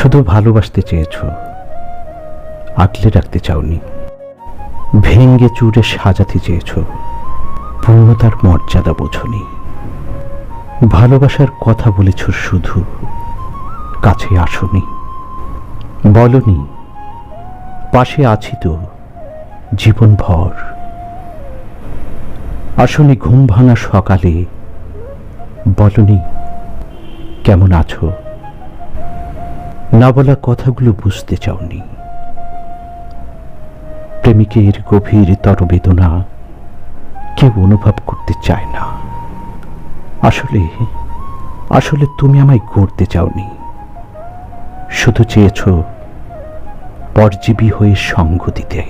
শুধু ভালোবাসতে চেয়েছ, আগলে রাখতে চাওনি। ভেঙ্গে চুরে সাজাতে চেয়েছ, পূর্ণতার মর্যাদা বোঝনি। ভালোবাসার কথা বলেছ শুধু, কাছে আসনি। বলনি পাশে আছি তো জীবন ভর। আসনি ঘুম ভাঙা সকালে, বলনি কেমন আছো। না বলা কথাগুলো বুঝতে চাওনি। প্রেমিকের গভীরতর বেদনা কেউ অনুভব করতে চায় না। আসলে আসলে তুমি আমায় গড়তে চাওনি, শুধু চেয়েছ পরজীবী হয়ে সঙ্গ দিতে।